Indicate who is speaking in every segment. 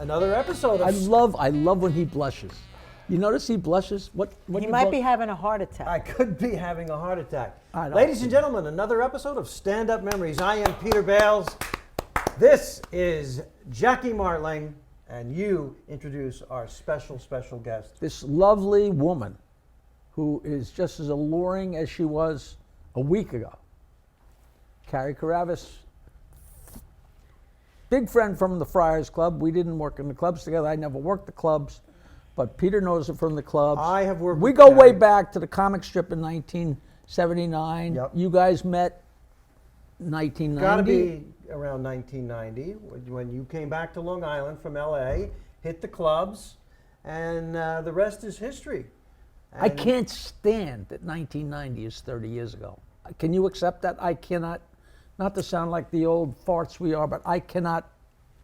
Speaker 1: Another episode of...
Speaker 2: I love when he blushes. You notice he blushes? What
Speaker 3: He might be having a heart attack.
Speaker 1: I could be having a heart attack.
Speaker 2: I know.
Speaker 1: Ladies and gentlemen, another episode of Stand-Up Memories. I am Peter Bales. This is Jackie Martling, and you introduce our special guest.
Speaker 2: This lovely woman who is just as alluring as she was a week ago. Karavas. Big friend from the Friars Club. We didn't work in the clubs together. I never worked the clubs, but Peter knows it from the clubs.
Speaker 1: I have worked
Speaker 2: We
Speaker 1: with
Speaker 2: go
Speaker 1: Carie.
Speaker 2: way back to the comic strip in 1979.
Speaker 1: Yep.
Speaker 2: You guys met 1990.
Speaker 1: Got to be around 1990 when you came back to Long Island from LA, hit the clubs, and the rest is history.
Speaker 2: I can't stand that 1990 is 30 years ago. Can you accept that? I cannot, not to sound like the old farts we are, but I cannot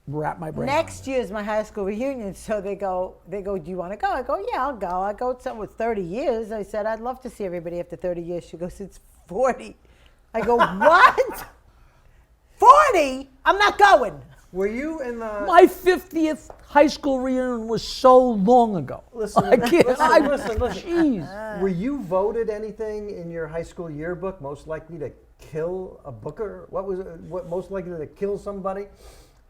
Speaker 2: wrap my brain
Speaker 3: Next
Speaker 2: around
Speaker 3: year is my high school reunion, so they go, do you want to go? I go, yeah, I'll go. I go to with 30 years. I said, I'd love to see everybody after 30 years. She goes, it's 40. I go, what? 40? I'm not going.
Speaker 1: Were you in the...
Speaker 2: My 50th high school reunion was so long ago.
Speaker 1: Listen,
Speaker 2: I can't,
Speaker 1: listen.
Speaker 2: Jeez.
Speaker 1: Were you voted anything in your high school yearbook most likely to kill a booker? What was it? What most likely to kill somebody?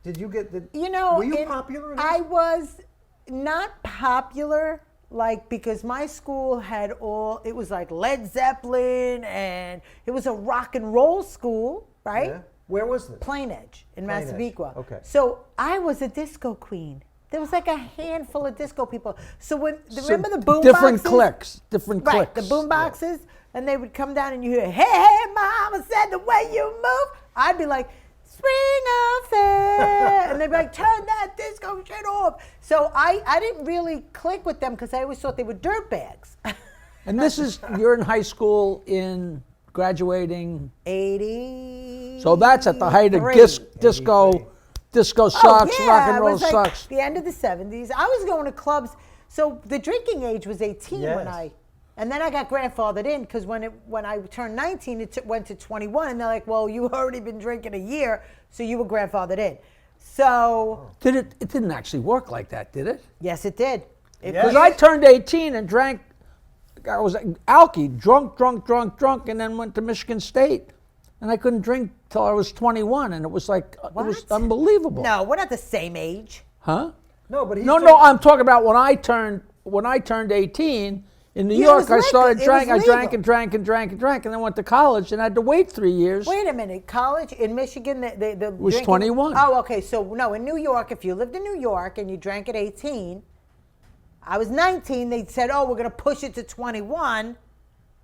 Speaker 1: Did you get the?
Speaker 3: You know,
Speaker 1: were you popular? In
Speaker 3: I was not popular, like, because my school had it was like Led Zeppelin, and it was a rock and roll school, right?
Speaker 1: Yeah. Where was this?
Speaker 3: Plain Edge in
Speaker 1: Plain Edge.
Speaker 3: Massapequa.
Speaker 1: Okay.
Speaker 3: So I was a disco queen. There was like a handful of disco people. So remember the boom
Speaker 2: Different
Speaker 3: boxes?
Speaker 2: cliques, different
Speaker 3: Right,
Speaker 2: cliques.
Speaker 3: the boom boxes, and they would come down and you hear, hey, mama said the way you move. I'd be like, spring of fair. And they'd be like, turn that disco shit off. So I didn't really click with them because I always thought they were dirtbags.
Speaker 2: And this is, you're in high school in graduating.
Speaker 3: 80.
Speaker 2: So that's at the height of
Speaker 1: 83.
Speaker 2: disco sucks,
Speaker 3: yeah,
Speaker 2: rock and roll
Speaker 3: it was like
Speaker 2: sucks.
Speaker 3: the end of the 70s. I was going to clubs. So the drinking age was 18
Speaker 1: Yes.
Speaker 3: and then I got grandfathered in because when I turned 19, it went to 21, and they're like, well, you've already been drinking a year, so you were grandfathered in. So
Speaker 2: It didn't actually work like that, did it?
Speaker 3: yes, it did.
Speaker 2: Because I turned 18 and drank, I was alky, drunk, and then went to Michigan State. And I couldn't drink till I was 21, and it was like, it was
Speaker 3: What?
Speaker 2: unbelievable.
Speaker 3: No, we're not the same age.
Speaker 2: Huh?
Speaker 1: No, but
Speaker 2: No, I'm talking about when I turned 18 in New
Speaker 3: Yeah, it
Speaker 2: York.
Speaker 3: was
Speaker 2: I
Speaker 3: legal.
Speaker 2: started
Speaker 3: It
Speaker 2: drinking. I
Speaker 3: was
Speaker 2: drank
Speaker 3: legal.
Speaker 2: and drank, and then went to college and had to wait 3 years.
Speaker 3: Wait a minute, college in Michigan, the
Speaker 2: was
Speaker 3: drinking-
Speaker 2: 21.
Speaker 3: Oh, okay. So no, in New York, if you lived in New York and you drank at 18, I was 19. They said, "Oh, we're going to push it to 21,"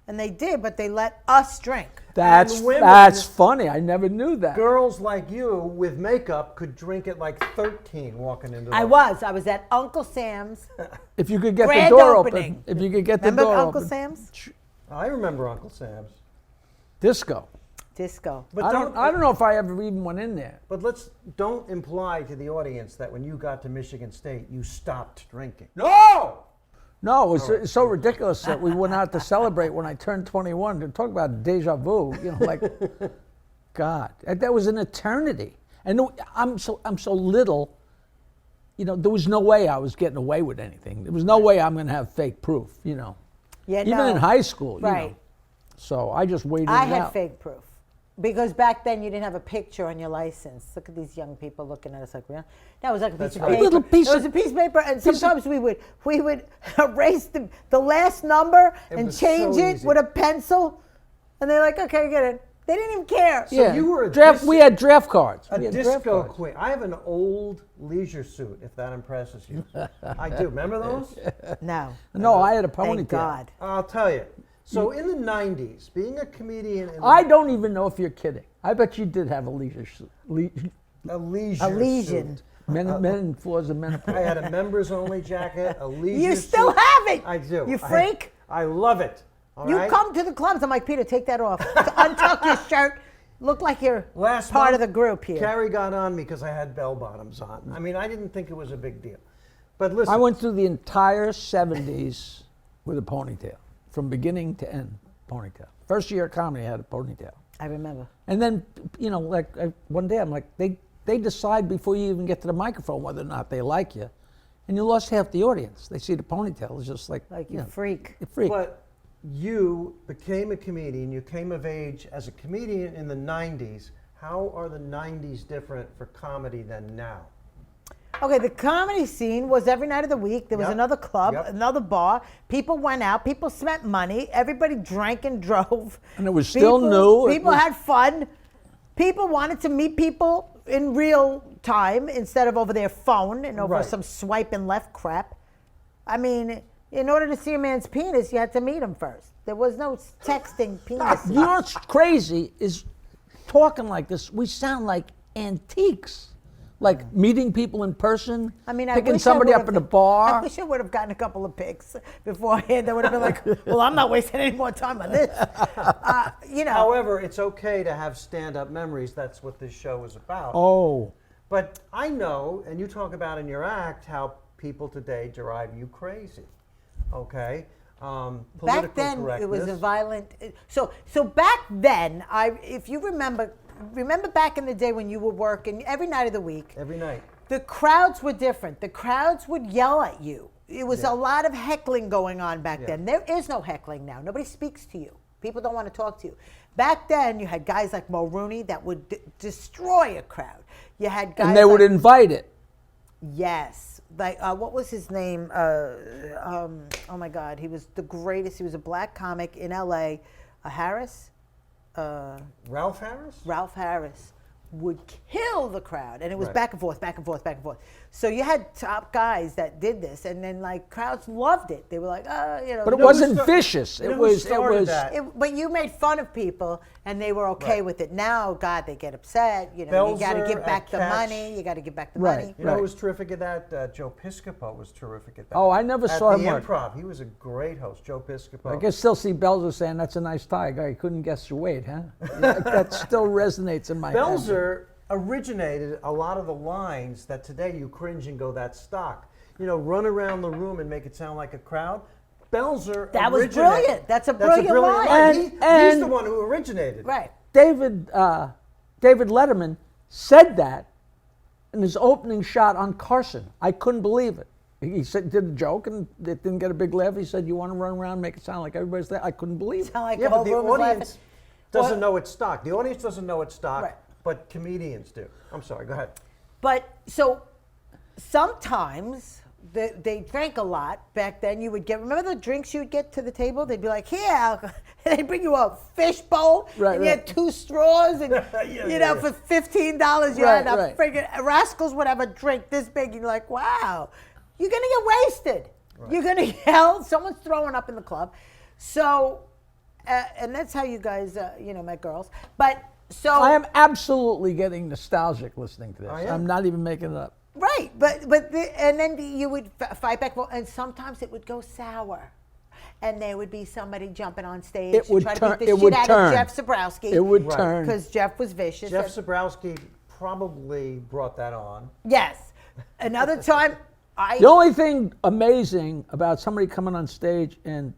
Speaker 3: and they did, but they let us drink.
Speaker 2: That's
Speaker 1: And women-
Speaker 2: funny. I never knew that.
Speaker 1: girls like you with makeup could drink at like 13 walking into.
Speaker 3: I was at Uncle Sam's.
Speaker 2: If you could get the
Speaker 3: Grand
Speaker 2: door
Speaker 3: opening.
Speaker 2: open. If you could get
Speaker 3: Remember
Speaker 2: the door
Speaker 3: Uncle
Speaker 2: open.
Speaker 3: Sam's?
Speaker 1: I remember Uncle Sam's.
Speaker 2: Disco.
Speaker 3: Disco.
Speaker 1: But
Speaker 2: I don't know if I ever even went in there.
Speaker 1: But don't imply to the audience that when you got to Michigan State, you stopped drinking.
Speaker 2: No, it was so ridiculous that we went out to celebrate when I turned 21. To talk about deja vu, like, God, that was an eternity. And I'm so little. There was no way I was getting away with anything. There was no way I'm going to have fake proof.
Speaker 3: Yeah,
Speaker 2: Even
Speaker 3: no.
Speaker 2: in high school.
Speaker 3: Right.
Speaker 2: So I just waited
Speaker 3: I
Speaker 2: it
Speaker 3: had
Speaker 2: out.
Speaker 3: fake proof. Because back then you didn't have a picture on your license. Look at these young people looking at us like, "Yeah." That was like a piece of
Speaker 1: right.
Speaker 3: paper.
Speaker 2: A little piece
Speaker 3: it was
Speaker 2: of-
Speaker 3: a piece of paper, and sometimes we would erase the last number and
Speaker 1: was
Speaker 3: change
Speaker 1: so
Speaker 3: it
Speaker 1: easy.
Speaker 3: with a pencil, and they're like, "Okay, get it." They didn't even care.
Speaker 2: Yeah.
Speaker 1: you were a
Speaker 2: draft. We had draft cards.
Speaker 1: A
Speaker 2: We had draft
Speaker 1: disco
Speaker 2: cards.
Speaker 1: queen. I have an old leisure suit, if that impresses you. I do. Remember those?
Speaker 3: No.
Speaker 2: No, I had a ponytail.
Speaker 3: Thank God.
Speaker 1: I'll tell you. So in the 90s, being a comedian in
Speaker 2: I don't even know if you're kidding. I bet you did have a leisure suit.
Speaker 1: a leisure
Speaker 3: A legion.
Speaker 1: suit.
Speaker 2: Men floors and menopause.
Speaker 1: I had a members only jacket, a leisure
Speaker 3: You
Speaker 1: suit.
Speaker 3: still have it.
Speaker 1: I do.
Speaker 3: You freak.
Speaker 1: I love it. All
Speaker 3: You
Speaker 1: right?
Speaker 3: come to the clubs. I'm like, Peter, take that off. Untuck your shirt. Look like you're
Speaker 1: Last
Speaker 3: part
Speaker 1: month,
Speaker 3: of the group here.
Speaker 1: Carie got on me because I had bell bottoms on. I mean, I didn't think it was a big deal. But listen.
Speaker 2: I went through the entire 70s with a ponytail, from beginning to end, ponytail. First year of comedy, I had a ponytail.
Speaker 3: I remember.
Speaker 2: And then, one day I'm like, they decide before you even get to the microphone whether or not they like you. And you lost half the audience. They see the ponytail. It's just like,
Speaker 3: Like, you freak.
Speaker 2: You freak.
Speaker 1: But you became a comedian. You came of age as a comedian in the 90s. How are the 90s different for comedy than now?
Speaker 3: Okay, the comedy scene was every night of the week. There was
Speaker 1: Yep.
Speaker 3: another club,
Speaker 1: Yep.
Speaker 3: another bar. People went out. People spent money. Everybody drank and drove.
Speaker 2: And it was still new. It
Speaker 3: People
Speaker 2: was-
Speaker 3: had fun. People wanted to meet people in real time instead of over their phone and over
Speaker 1: Right.
Speaker 3: some swipe and left crap. I mean, in order to see a man's penis, you had to meet him first. There was no texting penis.
Speaker 2: You know what's crazy is talking like this, we sound like antiques. Like meeting people in person,
Speaker 3: I mean, I
Speaker 2: picking
Speaker 3: wish
Speaker 2: somebody
Speaker 3: I
Speaker 2: up at a bar.
Speaker 3: I wish I would have gotten a couple of pics beforehand. I would have been like, well, I'm not wasting any more time on this. You know.
Speaker 1: However, it's okay to have stand-up memories. That's what this show is about.
Speaker 2: Oh,
Speaker 1: But I know, and you talk about in your act, how people today drive you crazy. Okay? Political
Speaker 3: Back then, it was a
Speaker 1: correctness.
Speaker 3: violent. So back then, if you remember back in the day when you were working every night of the week,
Speaker 1: Every night.
Speaker 3: the crowds were different. The crowds would yell at you. It was a lot of heckling going on back
Speaker 1: Yeah.
Speaker 3: then. There is no heckling now. Nobody speaks to you. People don't want to talk to you. Back then, you had guys like Mulrooney that would destroy a crowd. You had guys
Speaker 2: and they would
Speaker 3: like,
Speaker 2: invite it.
Speaker 3: yes, like what was his name? Oh my God, he was the greatest. He was a black comic in L.A. Harris.
Speaker 1: Ralph Harris?
Speaker 3: Ralph Harris would kill the crowd, and it was
Speaker 1: Right.
Speaker 3: back and forth, back and forth, back and forth. So you had top guys that did this, and then like crowds loved it. They were like, you know.
Speaker 2: But it
Speaker 1: who
Speaker 2: wasn't
Speaker 1: sta-
Speaker 2: vicious.
Speaker 1: you know
Speaker 2: It
Speaker 1: who
Speaker 2: was.
Speaker 1: started that?
Speaker 3: But you made fun of people, and they were okay
Speaker 1: Right.
Speaker 3: with it. Now, God, they get upset. You know, you got to
Speaker 1: Belzer
Speaker 3: give back
Speaker 1: at
Speaker 3: the
Speaker 1: Catch.
Speaker 3: money. You got to give back the
Speaker 2: Right.
Speaker 3: money.
Speaker 1: You know
Speaker 2: Right.
Speaker 1: who was terrific at that? Joe Piscopo was terrific at that.
Speaker 2: Oh, I never
Speaker 1: at
Speaker 2: saw
Speaker 1: the
Speaker 2: him work.
Speaker 1: Improv. He was a great host, Joe Piscopo.
Speaker 2: I can still see Belzer saying, "That's a nice tie, guy. You couldn't guess your weight, huh?" That still resonates in my head.
Speaker 1: Belzer originated a lot of the lines that today you cringe and go, that's stock. You know, run around the room and make it sound like a crowd. Belzer
Speaker 3: That was
Speaker 1: originated-
Speaker 3: brilliant. That's a brilliant line.
Speaker 1: line. He's
Speaker 2: And-
Speaker 1: the one who originated.
Speaker 3: Right.
Speaker 2: David Letterman said that in his opening shot on Carson. I couldn't believe it. He said, did a joke and it didn't get a big laugh. He said, "You want to run around and make it sound like everybody's there?" I couldn't believe it.
Speaker 3: Sound like
Speaker 1: Yeah,
Speaker 3: the
Speaker 1: but
Speaker 3: whole
Speaker 1: the
Speaker 3: room was laughing.
Speaker 1: audience doesn't
Speaker 3: Well-
Speaker 1: know it's stock. The audience doesn't know it's stock,
Speaker 3: Right.
Speaker 1: but comedians do. I'm sorry, go ahead.
Speaker 3: But so sometimes they drank a lot back then. You would get, remember the drinks you would get to the table? They'd be like, here, and they'd bring you a fish bowl,
Speaker 2: Right,
Speaker 3: and you
Speaker 2: right.
Speaker 3: had 2 straws, and you know,
Speaker 1: yeah.
Speaker 3: for $15 you
Speaker 2: Right,
Speaker 3: had a
Speaker 2: right.
Speaker 3: friggin' Rascals would have a drink this big, and you're like, wow, you're gonna get wasted. You're gonna yell, someone's throwing up in the club. So, and that's how you guys, met girls. But so
Speaker 2: I am absolutely getting nostalgic listening to this.
Speaker 1: I am.
Speaker 2: I'm not even making it up.
Speaker 3: right, and then you would fight back, and sometimes it would go sour, and there would be somebody jumping on stage
Speaker 2: It
Speaker 3: to
Speaker 2: would
Speaker 3: try
Speaker 2: turn-
Speaker 3: to beat
Speaker 2: it
Speaker 3: the
Speaker 2: would
Speaker 3: shit out
Speaker 2: turn.
Speaker 3: of Jeff Zabrowski.
Speaker 2: It would
Speaker 1: Right.
Speaker 2: turn.
Speaker 3: because Jeff was vicious.
Speaker 1: Jeff
Speaker 3: and-
Speaker 1: Zabrowski probably brought that on.
Speaker 3: yes, another time
Speaker 2: The only thing amazing about somebody coming on stage and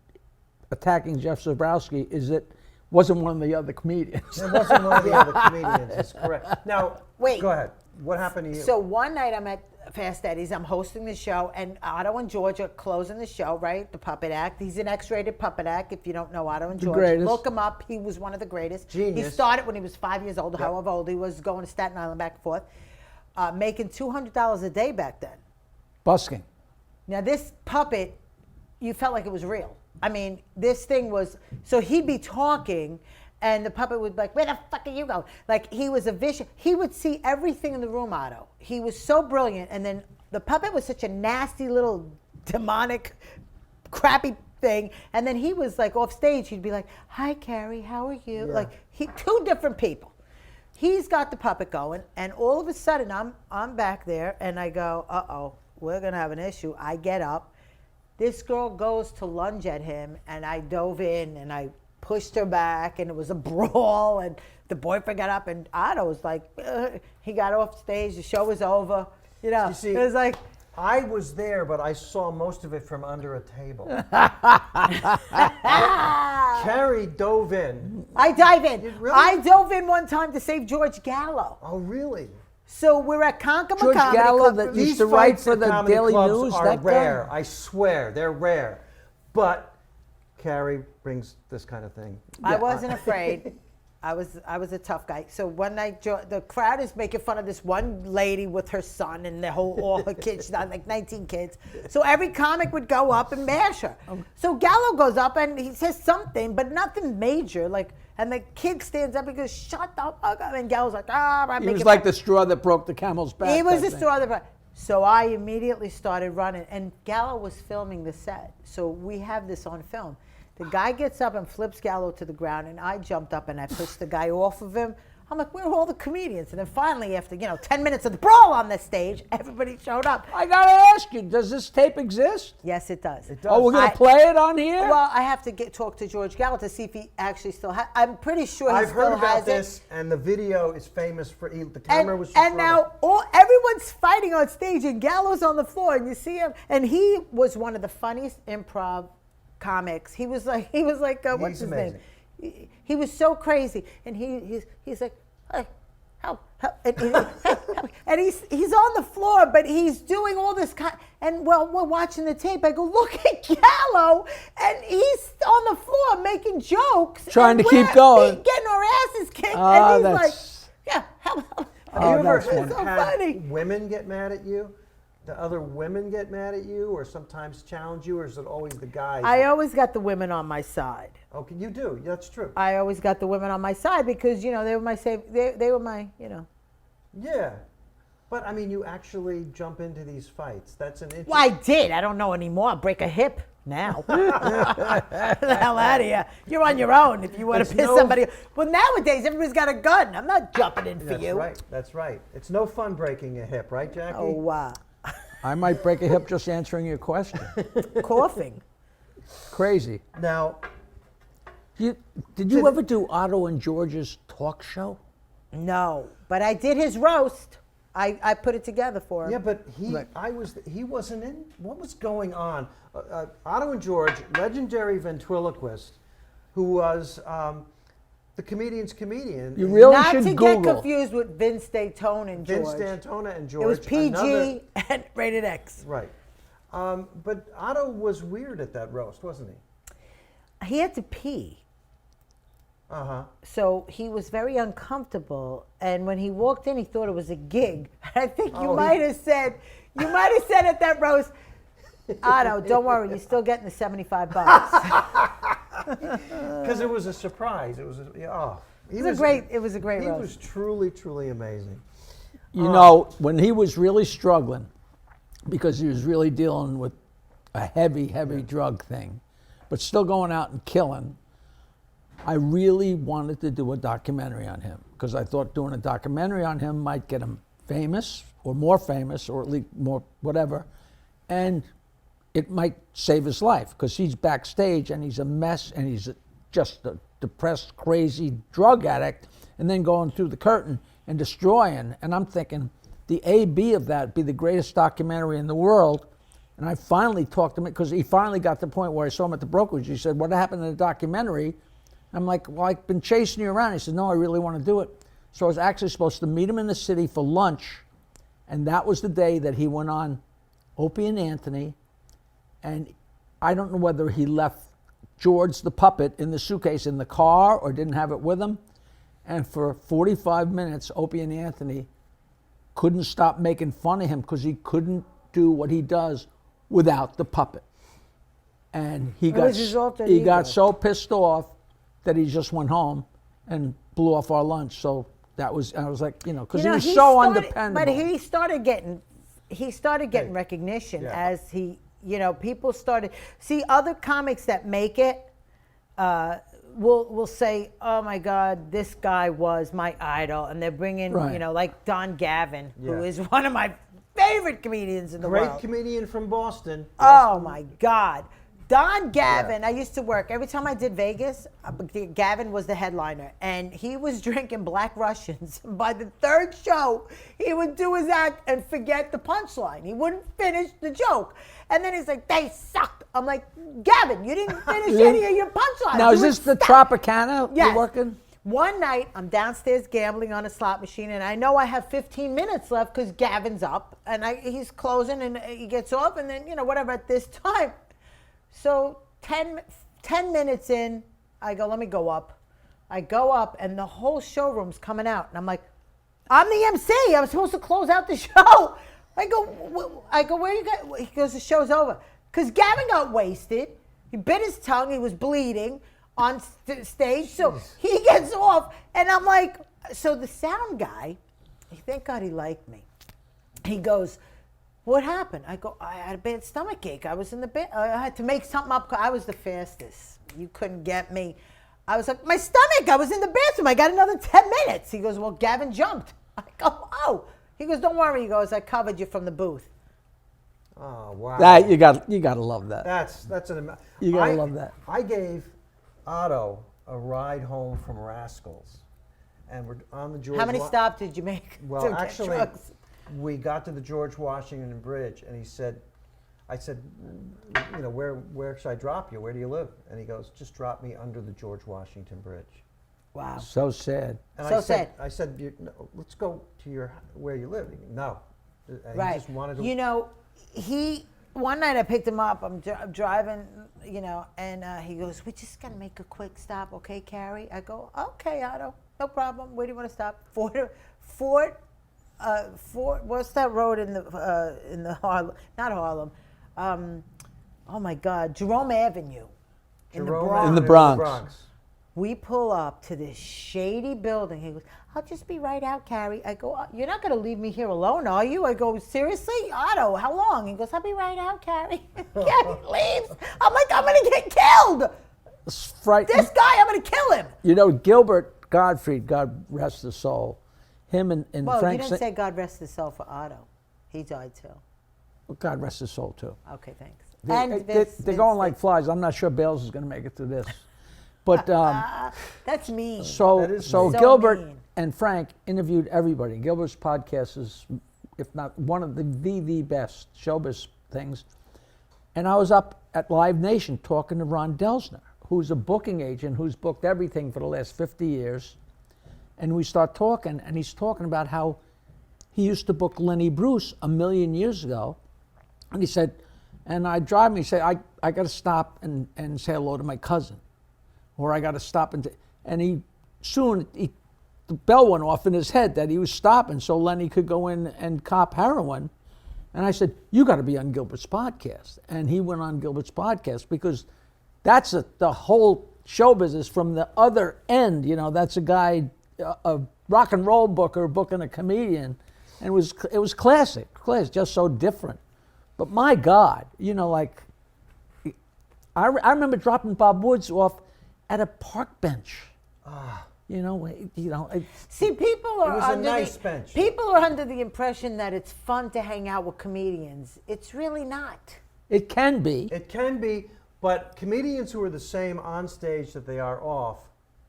Speaker 2: attacking Jeff Zabrowski is it wasn't one of the other comedians.
Speaker 1: It wasn't one of the other comedians, it's correct. Now,
Speaker 3: Wait.
Speaker 1: go ahead. What happened to you?
Speaker 3: So one night I'm at Fast Eddie's, I'm hosting the show, and Otto and George are closing the show, right? The puppet act. He's an X-rated puppet act. If you don't know Otto and George,
Speaker 2: greatest.
Speaker 3: look him up. He was one of the greatest.
Speaker 1: Genius.
Speaker 3: He started when he was 5 years old, however old he was, going to Staten Island back and forth, making $200 a day back then.
Speaker 2: Busking.
Speaker 3: Now this puppet, you felt like it was real. I mean, this thing was, so he'd be talking and the puppet would be like, where the fuck are you going? Like he was a vicious, he would see everything in the room, Otto. He was so brilliant. And then the puppet was such a nasty little demonic, crappy thing. And then he was like off stage, he'd be like, hi Carie, how are you?
Speaker 1: Yeah.
Speaker 3: Like two different people. He's got the puppet going, and all of a sudden I'm back there and I go, uh-oh, we're gonna have an issue. I get up. This girl goes to lunge at him, and I dove in and I pushed her back, and it was a brawl, and the boyfriend got up, and Otto was like, he got off stage, the show was over. You know,
Speaker 1: You see,
Speaker 3: it was like,
Speaker 1: I was there, but I saw most of it from under a table. Carie dove in.
Speaker 3: I dive in.
Speaker 1: Really?
Speaker 3: I dove in one time to save George Gallo.
Speaker 1: Oh, really?
Speaker 3: So we're at Concomitant
Speaker 2: George
Speaker 3: Comedy
Speaker 2: Gallo
Speaker 3: Club.
Speaker 2: that
Speaker 1: These
Speaker 2: used to write
Speaker 1: fights
Speaker 2: for
Speaker 1: at
Speaker 2: the
Speaker 1: comedy
Speaker 2: Daily
Speaker 1: clubs
Speaker 2: News,
Speaker 1: are
Speaker 2: that guy?
Speaker 1: rare. I swear, they're rare. But Carie brings this kind of thing.
Speaker 3: I wasn't afraid. I was a tough guy. So one night, the crowd is making fun of this one lady with her son and all her kids, like 19 kids. So every comic would go up and bash her. So Gallo goes up and he says something, but nothing major. And the kid stands up and goes, "Shut the fuck up!" And Gallo's like, I'm
Speaker 2: He
Speaker 3: making
Speaker 2: was like
Speaker 3: fun.
Speaker 2: the straw that broke the camel's back.
Speaker 3: He was
Speaker 2: type
Speaker 3: the
Speaker 2: thing.
Speaker 3: straw that. So I immediately started running, and Gallo was filming the set. So we have this on film. The guy gets up and flips Gallo to the ground, and I jumped up and I pushed the guy off of him. I'm like, where are all the comedians? And then finally, after 10 minutes of the brawl on the stage, everybody showed up.
Speaker 2: I gotta ask you, does this tape exist?
Speaker 3: Yes, it does.
Speaker 1: It does.
Speaker 2: Oh, we're gonna play it on here?
Speaker 3: Well, I have to talk to George Gallo to see if he actually still has. I'm pretty sure he
Speaker 1: I've
Speaker 3: still
Speaker 1: heard
Speaker 3: has
Speaker 1: about this, and the video is famous for the
Speaker 3: it.
Speaker 1: camera was just
Speaker 3: And
Speaker 1: running.
Speaker 3: now everyone's fighting on stage, and Gallo's on the floor, and you see him, and he was one of the funniest improv comics. He was like what's
Speaker 1: He's
Speaker 3: his
Speaker 1: amazing.
Speaker 3: name? He was so crazy, and he's like, hey, help, and he's on the floor, but he's doing all this and we're watching the tape. I go, look at Gallo, and he's on the floor making jokes,
Speaker 2: Trying
Speaker 3: and
Speaker 2: to keep
Speaker 3: we're
Speaker 2: going.
Speaker 3: getting our asses kicked,
Speaker 2: Oh,
Speaker 3: and he's like,
Speaker 2: that's-
Speaker 3: yeah, help.
Speaker 1: Have you ever
Speaker 2: that's funny.
Speaker 3: So
Speaker 1: had
Speaker 3: funny.
Speaker 1: women get mad at you? The other women get mad at you, or sometimes challenge you, or is it always the guys?
Speaker 3: I always got the women on my side.
Speaker 1: Okay, you do. That's true.
Speaker 3: I always got the women on my side because they were my they were my
Speaker 1: Yeah, but I mean, you actually jump into these fights. That's an interesting.
Speaker 3: Well, I did. I don't know anymore. I'll break a hip now. Get the hell out of here. You're on your own if you want to piss somebody. Well, nowadays everybody's got a gun. I'm not jumping in for
Speaker 1: That's
Speaker 3: you.
Speaker 1: right. That's right. It's no fun breaking a hip, right, Jackie?
Speaker 3: Oh, wow.
Speaker 2: I might break a hip just answering your question.
Speaker 3: Coughing.
Speaker 2: Crazy.
Speaker 1: Now,
Speaker 2: Did you ever do Otto and George's talk show?
Speaker 3: No, but I did his roast. I put it together for him.
Speaker 1: yeah, but he wasn't in. What was going on? Otto and George, legendary ventriloquist, who was the comedian's comedian.
Speaker 2: You really
Speaker 3: Not
Speaker 2: should
Speaker 3: to
Speaker 2: Google.
Speaker 3: get confused with Vince Daytona and George.
Speaker 1: Vince Dantona and George.
Speaker 3: It was PG
Speaker 1: another-
Speaker 3: and rated X.
Speaker 1: Right. But Otto was weird at that roast, wasn't he?
Speaker 3: He had to pee.
Speaker 1: Uh-huh.
Speaker 3: So he was very uncomfortable, and when he walked in, he thought it was a gig. I think you
Speaker 1: Oh,
Speaker 3: might have said at that roast, Otto, don't worry, you're still getting the $75.
Speaker 1: Because it was a surprise. It was
Speaker 3: It was a great
Speaker 1: He
Speaker 3: roast.
Speaker 1: was truly, truly amazing.
Speaker 2: You know, when he was really struggling, because he was really dealing with a heavy, heavy drug thing, but still going out and killing, I really wanted to do a documentary on him because I thought doing a documentary on him might get him famous or more famous or at least more whatever. And it might save his life because he's backstage and he's a mess and he's just a depressed, crazy drug addict and then going through the curtain and destroying. And I'm thinking the A-B of that would be the greatest documentary in the world. And I finally talked to him because he finally got to the point where I saw him at the brokerage. He said, what happened in the documentary? I'm like, well, I've been chasing you around. He said, no, I really want to do it. So I was actually supposed to meet him in the city for lunch. And that was the day that he went on Opie and Anthony. And I don't know whether he left George the puppet in the suitcase in the car or didn't have it with him. And for 45 minutes, Opie and Anthony couldn't stop making fun of him because he couldn't do what he does without the puppet. And he
Speaker 3: was his alter
Speaker 2: got
Speaker 3: ego.
Speaker 2: so pissed off that he just went home and blew off our lunch. So that was, I was like, because he was so undependable.
Speaker 3: But he started getting recognition as he, people started see other comics that make it. Will say, oh my God, this guy was my idol, and they're bringing,
Speaker 2: Right.
Speaker 3: Like Don Gavin, who
Speaker 1: Yeah.
Speaker 3: is one of my favorite comedians in the world.
Speaker 1: Great comedian from Boston.
Speaker 3: Oh my God. Don Gavin, I used to work, every time I did Vegas, Gavin was the headliner, and he was drinking Black Russians. By the third show, he would do his act and forget the punchline. He wouldn't finish the joke. And then he's like, they sucked. I'm like, Gavin, you didn't finish any of your punchlines.
Speaker 2: Now,
Speaker 3: You
Speaker 2: is
Speaker 3: would
Speaker 2: this the
Speaker 3: stop.
Speaker 2: Tropicana
Speaker 3: Yes.
Speaker 2: you're working?
Speaker 3: One night, I'm downstairs gambling on a slot machine, and I know I have 15 minutes left because Gavin's up, and he's closing, and he gets off, and then, whatever at this time. So 10 minutes in, I go, let me go up. I go up, and the whole showroom's coming out, and I'm like, I'm the MC. I'm supposed to close out the show. I go, where you got? He goes, the show's over. Because Gavin got wasted. He bit his tongue. He was bleeding on stage. So he gets off. And I'm like, so the sound guy, thank God he liked me. He goes, what happened? I go, I had a bad stomach ache. I was in the bed. I had to make something up. I was the fastest. You couldn't get me. I was like, my stomach. I was in the bathroom. I got another 10 minutes. He goes, well, Gavin jumped. I go, oh. He goes, don't worry. He goes, I covered you from the booth.
Speaker 1: Oh, wow.
Speaker 2: That you got to love that.
Speaker 1: That's
Speaker 2: You gotta love that.
Speaker 1: I gave Otto a ride home from Rascals, and we're on the George.
Speaker 3: How many stops did you make?
Speaker 1: Well,
Speaker 3: to get
Speaker 1: actually,
Speaker 3: drugs?
Speaker 1: we got to the George Washington Bridge, and he said, I said, where should I drop you? Where do you live? And he goes, just drop me under the George Washington Bridge.
Speaker 3: Wow.
Speaker 2: So sad.
Speaker 1: And
Speaker 3: So sad.
Speaker 1: I said, no, let's go to where you live. He goes, no. And
Speaker 3: Right.
Speaker 1: He just wanted to.
Speaker 3: One night I picked him up. I'm driving, and he goes, we're just going to make a quick stop, okay, Carie? I go, okay, Otto, no problem. Where do you want to stop? Fort, what's that road in the Harlem? Not Harlem. Oh, my God, Jerome Avenue in the Bronx.
Speaker 2: In the Bronx.
Speaker 3: We pull up to this shady building. He goes, I'll just be right out, Carie. I go, you're not going to leave me here alone, are you? I go, seriously? Otto, how long? He goes, I'll be right out, Carie. Carie leaves. I'm like, I'm going to get killed. This guy, I'm going to kill him.
Speaker 2: Gilbert Gottfried, God rest his soul, him and
Speaker 3: Well,
Speaker 2: Frank.
Speaker 3: you didn't say God rest his soul for Otto. He died too.
Speaker 2: God rest his soul too.
Speaker 3: Okay, thanks.
Speaker 2: They're going like flies. I'm not sure Bales is going to make it through this. But
Speaker 3: that's mean.
Speaker 2: so
Speaker 3: So
Speaker 2: Gilbert
Speaker 3: mean.
Speaker 2: and Frank interviewed everybody. Gilbert's podcast is, if not one of the best showbiz things. And I was up at Live Nation talking to Ron Delsner, who's a booking agent who's booked everything for the last 50 years. And we start talking, and he's talking about how he used to book Lenny Bruce a million years ago. And he said, and I drive me, say, I got to stop and say hello to my cousin. Or I got to stop and the bell went off in his head that he was stopping so Lenny could go in and cop heroin. And I said, you got to be on Gilbert's podcast. And he went on Gilbert's podcast because that's the whole show business from the other end. That's a guy, a rock and roll booker booking a comedian. And it was classic, just so different. But my God, I remember dropping Bob Woods off at a park bench.
Speaker 3: See, people are
Speaker 1: It was a nice bench.
Speaker 3: People are under the impression that it's fun to hang out with comedians. It's really not.
Speaker 2: It can be.
Speaker 1: It can be, but comedians who are the same on stage that they are off,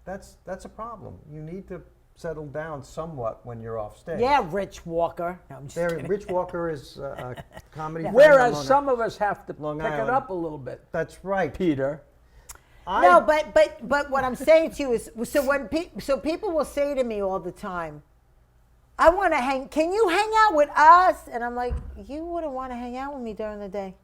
Speaker 1: that's a problem. You need to settle down somewhat when you're off stage.
Speaker 3: Yeah, Rich Walker. No, I'm just kidding.
Speaker 1: Rich Walker is a comedy.
Speaker 2: Whereas some of us have to
Speaker 1: Long
Speaker 2: pick
Speaker 1: Island.
Speaker 2: it up a little bit.
Speaker 1: That's right.
Speaker 2: Peter.
Speaker 3: No, but what I'm saying to you is, so people will say to me all the time, I want to can you hang out with us? And I'm like, you wouldn't want to hang out with me during the day.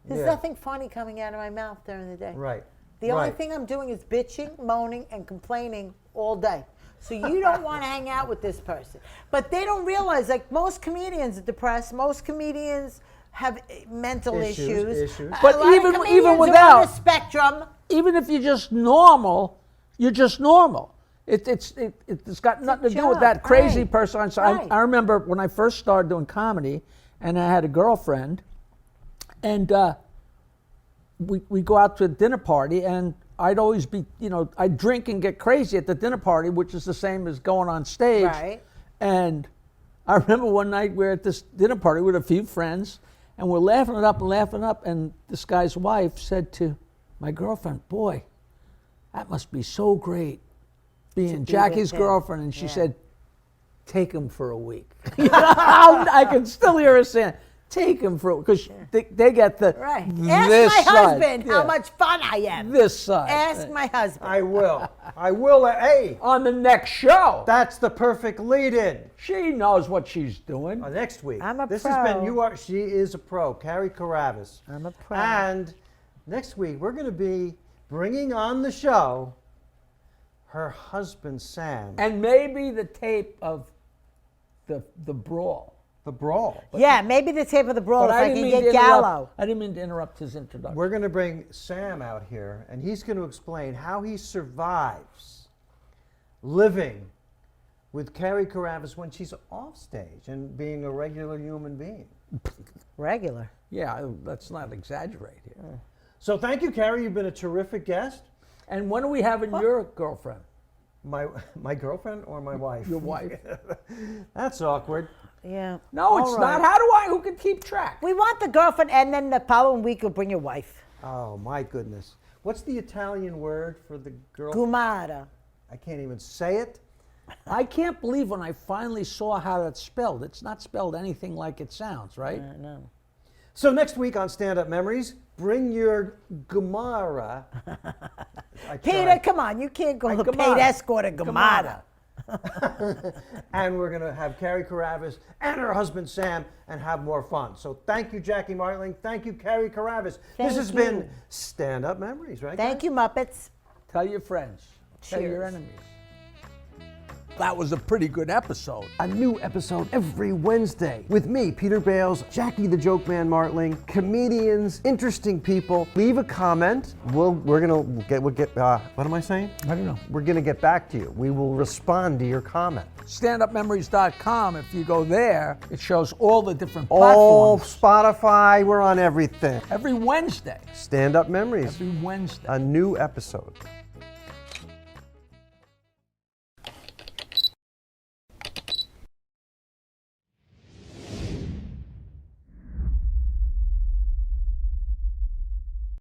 Speaker 3: There's nothing funny coming out of my mouth during the day.
Speaker 1: Right.
Speaker 3: The only thing I'm doing is bitching, moaning, and complaining all day. So you don't want to hang out with this person. But they don't realize, like, most comedians are depressed. Most comedians have mental issues.
Speaker 2: But
Speaker 3: A lot of
Speaker 2: even
Speaker 3: comedians are
Speaker 2: without-
Speaker 3: on the spectrum.
Speaker 2: Even if you're just normal, you're just normal. It's got nothing to do with that
Speaker 3: job,
Speaker 2: crazy
Speaker 3: right,
Speaker 2: person. So
Speaker 3: right.
Speaker 2: I remember when I first started doing comedy, and I had a girlfriend, and we go out to a dinner party, and I'd always be, I'd drink and get crazy at the dinner party, which is the same as going on stage.
Speaker 3: Right.
Speaker 2: And I remember one night we were at this dinner party with a few friends, and we're laughing it up, and this guy's wife said to my girlfriend, boy, that must be so great being
Speaker 3: be
Speaker 2: Jackie's
Speaker 3: with him.
Speaker 2: girlfriend. And she said, take him for a week. I can still hear her saying, take him for, because they get the
Speaker 3: Right.
Speaker 2: this
Speaker 3: Ask my
Speaker 2: side.
Speaker 3: husband how
Speaker 2: Yeah.
Speaker 3: much fun I am.
Speaker 2: This side.
Speaker 3: Ask my husband.
Speaker 1: I will. I will. Hey,
Speaker 2: On the next show.
Speaker 1: that's the perfect lead-in.
Speaker 2: She knows what she's doing.
Speaker 1: Next week.
Speaker 3: I'm a
Speaker 1: This has been
Speaker 3: pro.
Speaker 1: She is a pro, Carie Karavas.
Speaker 3: I'm a pro.
Speaker 1: And next week we're going to be bringing on the show her husband Sam.
Speaker 2: And maybe the tape of the brawl.
Speaker 1: The brawl.
Speaker 3: Yeah, maybe the tape of the brawl if I can
Speaker 2: to
Speaker 3: get
Speaker 2: interrupt-
Speaker 3: Gallo.
Speaker 2: I didn't mean to interrupt his introduction.
Speaker 1: We're going to bring Sam out here, and he's going to explain how he survives living with Carie Karavas when she's off stage and being a regular human being.
Speaker 3: Regular.
Speaker 2: Yeah, let's not exaggerate here.
Speaker 1: So thank you, Carie. You've been a terrific guest.
Speaker 2: And when are we having your girlfriend?
Speaker 1: My girlfriend or my wife?
Speaker 2: Your wife?
Speaker 1: That's awkward.
Speaker 3: Yeah.
Speaker 2: No, it's
Speaker 3: All
Speaker 2: not.
Speaker 3: right.
Speaker 2: Who can keep track?
Speaker 3: We want the girlfriend, and then the following week you'll bring your wife.
Speaker 1: Oh my goodness. What's the Italian word for the girl?
Speaker 3: Gumara.
Speaker 1: I can't even say it.
Speaker 2: I can't believe when I finally saw how that's spelled. It's not spelled anything like it sounds, right?
Speaker 3: No.
Speaker 1: So next week on Stand-Up Memories, bring your Gumara. I
Speaker 3: Peter,
Speaker 1: tried.
Speaker 3: come on. You can't go to
Speaker 2: Gumara.
Speaker 3: paid escort a Gumara.
Speaker 1: And we're going to have Carie Karavas and her husband Sam and have more fun. So thank you, Jackie Martling. Thank you, Carie Karavas. This has been
Speaker 3: you.
Speaker 1: Stand-Up Memories, right?
Speaker 3: Thank
Speaker 1: guys?
Speaker 3: you, Muppets.
Speaker 2: Tell your friends. Tell your
Speaker 3: Cheers.
Speaker 2: enemies. That was a pretty good episode.
Speaker 1: A new episode every Wednesday with me, Peter Bales, Jackie the Joke Man Martling, comedians, interesting people. Leave a comment. We'll get. What am I saying?
Speaker 2: I don't know.
Speaker 1: We're gonna get back to you. We will respond to your comment.
Speaker 2: StandUpMemories.com. If you go there, it shows all the different
Speaker 1: All
Speaker 2: platforms.
Speaker 1: Spotify. We're on everything.
Speaker 2: Every Wednesday.
Speaker 1: Stand Up Memories.
Speaker 2: Every Wednesday.
Speaker 1: A new episode.